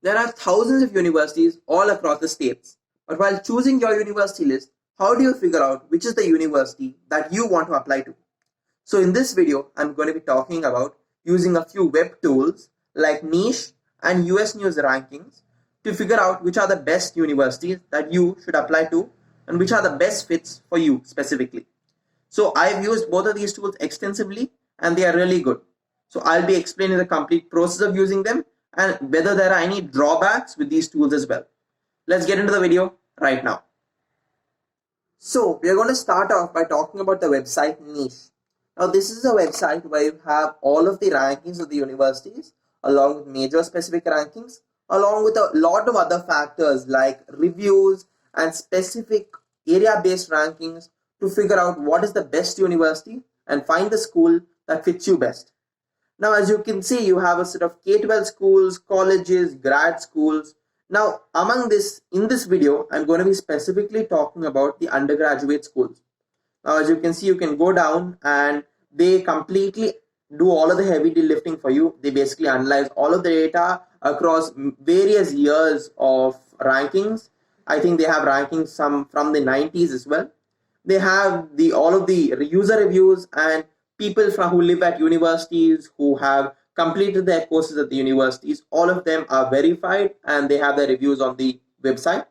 There are thousands of universities all across the states. But while choosing your university list, how do you figure out which is the university that you want to apply to? So in this video, I'm going to be talking about using a few web tools like Niche and US News Rankings to figure out which are the best universities that you should apply to and which are the best fits for you specifically. So I've used both of these tools extensively and they are really good. So I'll be explaining the complete process of using them and whether there are any drawbacks with these tools as well. Let's get into the video right now. So we're going to start off by talking about the website Niche. Now this is a website where you have all of the rankings of the universities along with major specific rankings along with a lot of other factors like reviews and specific area-based rankings to figure out what is the best university and find the school that fits you best. Now, as you can see, you have a set of K-12 schools, colleges, grad schools. Now, among this, in this video, I'm going to be specifically talking about the undergraduate schools. Now, as you can see, you can go down and they completely do all of the heavy lifting for you. They basically analyze all of the data across various years of rankings. I think they have rankings some from the 90s as well. They have all of the user reviews and people who live at universities who have completed their courses at the universities. All of them are verified and they have their reviews on the website.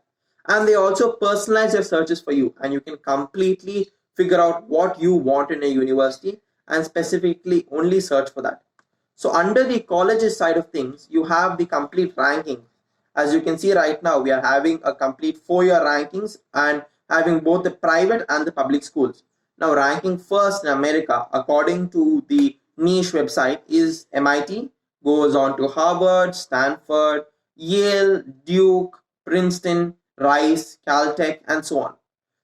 And they also personalize their searches for you and you can completely figure out what you want in a university and specifically only search for that. So under the colleges side of things, you have the complete ranking. As you can see right now, we are having a complete 4-year rankings and having both the private and the public schools. Now ranking first in America according to the Niche website is MIT, goes on to Harvard, Stanford, Yale, Duke, Princeton, Rice, Caltech and so on.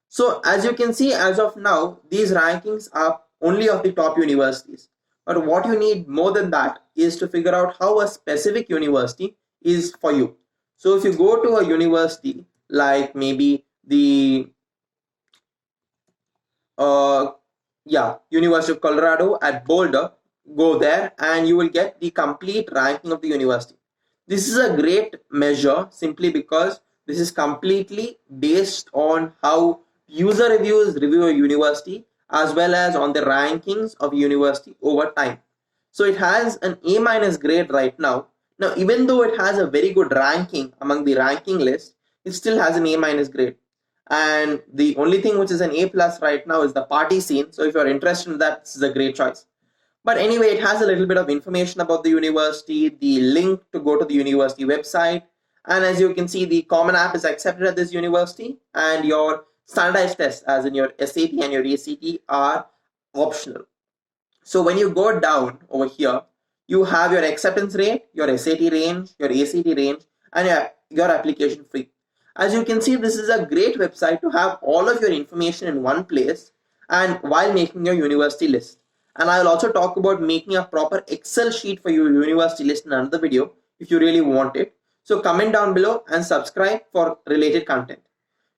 So as you can see, as of now, these rankings are only of the top universities. But what you need more than that is to figure out how a specific university is for you. So if you go to a university like maybe the University of Colorado at Boulder, go there and you will get the complete ranking of the university. This is a great measure simply because this is completely based on how user reviews review a university as well as on the rankings of university over time. So it has an A- grade right now. Now even though it has a very good ranking among the ranking list, it still has an A- grade. And the only thing which is an A+ right now is the party scene. So if you're interested in that, this is a great choice. But anyway, it has a little bit of information about the university, the link to go to the university website. And as you can see, the Common App is accepted at this university and your standardized tests as in your SAT and your ACT are optional. So when you go down over here, you have your acceptance rate, your SAT range, your ACT range and your application fee. As you can see, this is a great website to have all of your information in one place and while making your university list. And I will also talk about making a proper Excel sheet for your university list in another video if you really want it. So comment down below and subscribe for related content.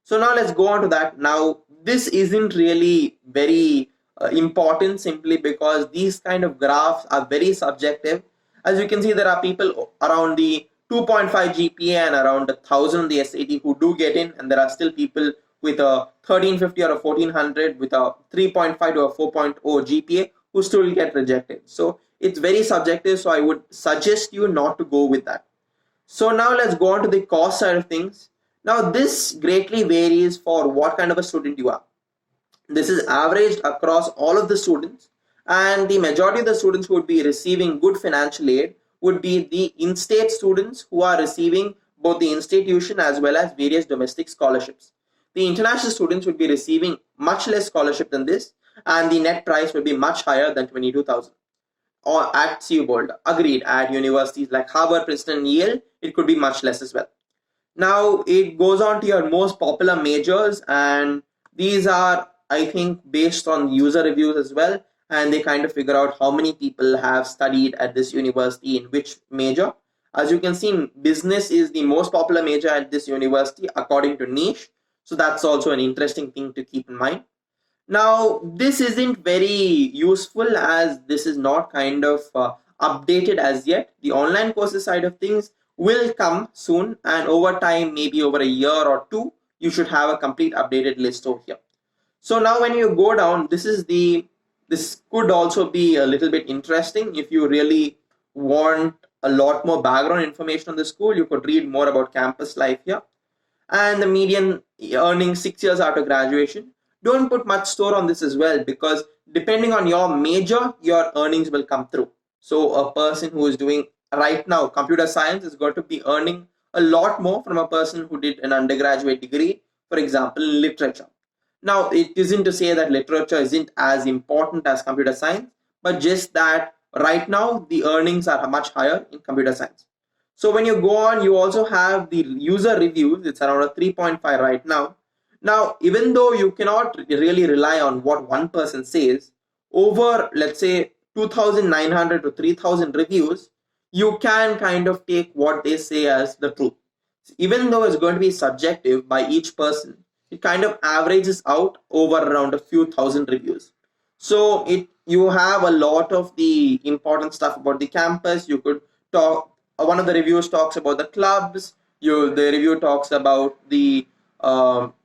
So now let's go on to that. Now this isn't really very important simply because these kind of graphs are very subjective. As you can see, there are people around the 2.5 GPA and around 1,000 on the SAT who do get in, and there are still people with a 1350 or a 1400 with a 3.5 to a 4.0 GPA who still get rejected. So it's very subjective, so I would suggest you not to go with that. So now let's go on to the cost side of things. Now this greatly varies for what kind of a student you are. This is averaged across all of the students, and the majority of the students who would be receiving good financial aid would be the in-state students who are receiving both the institution as well as various domestic scholarships. The international students would be receiving much less scholarship than this, and the net price would be much higher than 22,000. Or at CU Boulder, agreed. At universities like Harvard, Princeton, and Yale, it could be much less as well. Now it goes on to your most popular majors, and these are, I think, based on user reviews as well, and they kind of figure out how many people have studied at this university in which major. As you can see, business is the most popular major at this university according to Niche, so that's also an interesting thing to keep in mind. Now this isn't very useful as this is not kind of updated as yet. The online courses side of things will come soon, and over time, maybe over a year or two, you should have a complete updated list over here. So now when you go down, this could also be a little bit interesting. If you really want a lot more background information on the school, you could read more about campus life here. And the median earning 6 years after graduation. Don't put much store on this as well, because depending on your major, your earnings will come through. So a person who is doing right now computer science is going to be earning a lot more from a person who did an undergraduate degree, for example, in literature. Now, it isn't to say that literature isn't as important as computer science, but just that right now the earnings are much higher in computer science. So when you go on, you also have the user reviews. It's around a 3.5 right now. Now, even though you cannot really rely on what one person says, over, let's say, 2,900 to 3,000 reviews, you can kind of take what they say as the truth. Even though it's going to be subjective by each person, it kind of averages out over around a few thousand reviews. So you have a lot of the important stuff about the campus. You could talk. One of the reviews talks about the clubs. The review talks about the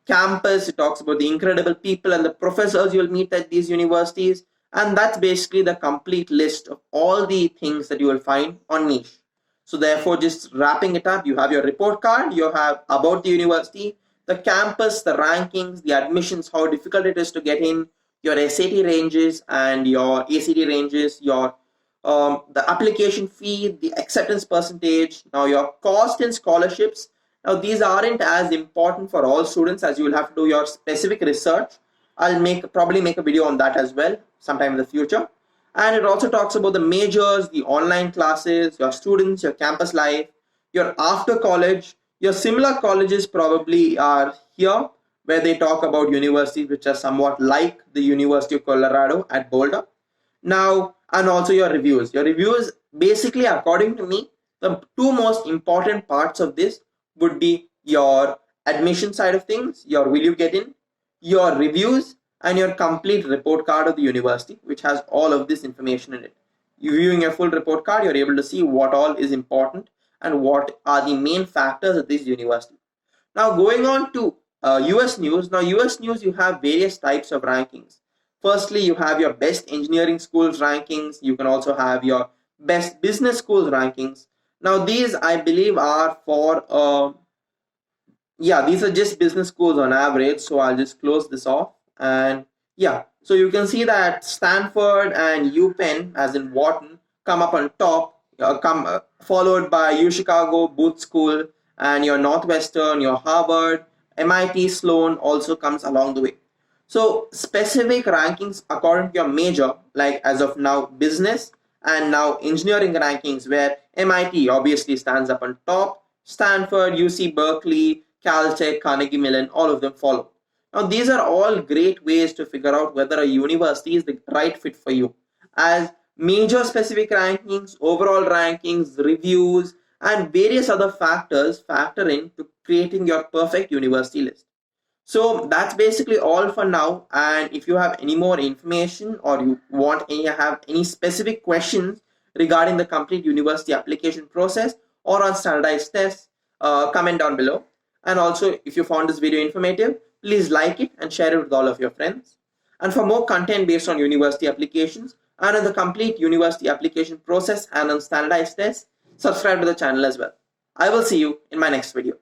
campus. It talks about the incredible people and the professors you'll meet at these universities. And that's basically the complete list of all the things that you will find on Niche. So therefore, just wrapping it up, you have your report card, you have about the university, the campus, the rankings, the admissions, how difficult it is to get in, your SAT ranges and your ACT ranges, your the application fee, the acceptance percentage, now your cost and scholarships. Now these aren't as important for all students, as you will have to do your specific research. I'll probably make a video on that as well sometime in the future. And it also talks about the majors, the online classes, your students, your campus life, your after college. Your similar colleges probably are here, where they talk about universities which are somewhat like the University of Colorado at Boulder. Now, and also your reviews. Your reviews, basically, according to me, the two most important parts of this would be your admission side of things, your will you get in, your reviews, and your complete report card of the university, which has all of this information in it. You viewing your full report card, you're able to see what all is important and what are the main factors at this university. Now, going on to US news. Now, US news, you have various types of rankings. Firstly, you have your best engineering schools rankings. You can also have your best business schools rankings. Now, these I believe are for yeah, these are just business schools on average. So I'll just close this off. And yeah, so you can see that Stanford and UPenn, as in Wharton, come up on top, followed by UChicago, Booth School, and your Northwestern, your Harvard, MIT, Sloan also comes along the way. So specific rankings according to your major, like as of now business, and now engineering rankings, where MIT obviously stands up on top, Stanford, UC Berkeley, Caltech, Carnegie Mellon, all of them follow. Now, these are all great ways to figure out whether a university is the right fit for you, as major specific rankings, overall rankings, reviews, and various other factors factor into creating your perfect university list. So that's basically all for now. And if you have any more information, or you have any specific questions regarding the complete university application process or on standardized tests, comment down below. And also, if you found this video informative, please like it and share it with all of your friends. And for more content based on university applications and on the complete university application process and on standardized tests, subscribe to the channel as well. I will see you in my next video.